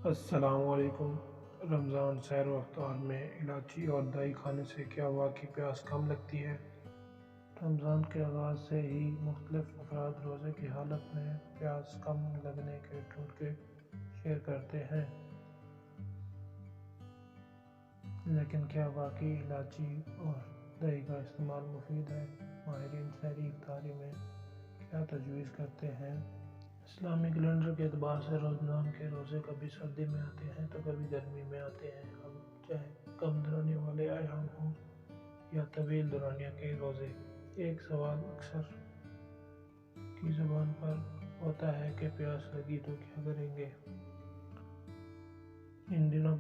السلام علیکم۔ رمضان سحر و افطار میں الائچی اور دہی کھانے سے کیا واقعی پیاس کم لگتی ہے؟ رمضان کے آغاز سے ہی مختلف افراد روزے کی حالت میں پیاس کم لگنے کے ٹوٹکے شیئر کرتے ہیں، لیکن کیا واقعی الائچی اور دہی کا استعمال مفید ہے؟ ماہرین سحری افطاری میں کیا تجویز کرتے ہیں؟ اسلامی کیلنڈر کے اعتبار سے رمضان کے روزے کبھی سردی میں آتے ہیں تو کبھی گرمی میں آتے ہیں۔ اب چاہے کم دورانیے والے ایام ہوں یا طویل دورانیے کے روزے، ایک سوال اکثر کی زبان پر ہوتا ہے کہ پیاس لگی تو کیا کریں گے؟ ان دنوں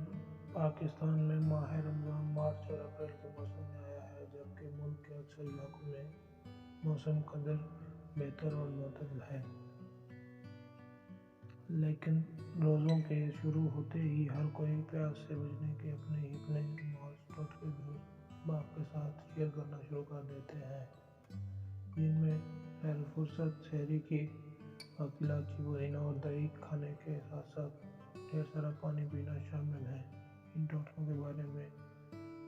پاکستان میں ماہ رمضان مارچ اور اپریل کے موسم میں آیا ہے، جبکہ ملک کے اکثر علاقوں میں موسم قدر بہتر اور معتدل ہے، لیکن روزوں کے شروع ہوتے ہی ہر کوئی پیاس سے بچنے کے اپنے محض ٹوٹکے دوست باپ کے ساتھ شیئر کرنا شروع کر دیتے ہیں، جن میں خیر فرصت سحری کی وقت الائچی پودینہ اور دہی کھانے کے ساتھ ساتھ ڈھیر سارا پانی پینا شامل ہے۔ ان ٹوٹکوں کے بارے میں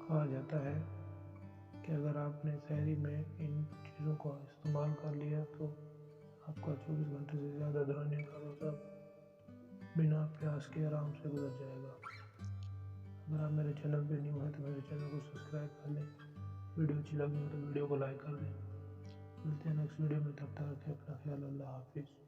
کہا جاتا ہے کہ اگر آپ نے سحری میں ان چیزوں کا استعمال کر لیا تو آپ کا 24 گھنٹے سے زیادہ دورانیے کا روزہ بنا پیاس کے آرام سے گزر جائے گا۔ اگر آپ میرے چینل پہ نیو ہیں تو میرے چینل کو سبسکرائب کر لیں، ویڈیو اچھی لگی ہو تو ویڈیو کو لائک کر دیں۔ ملتے ہیں نیکسٹ ویڈیو میں، تب تک رکھیں اپنا خیال۔ اللہ حافظ۔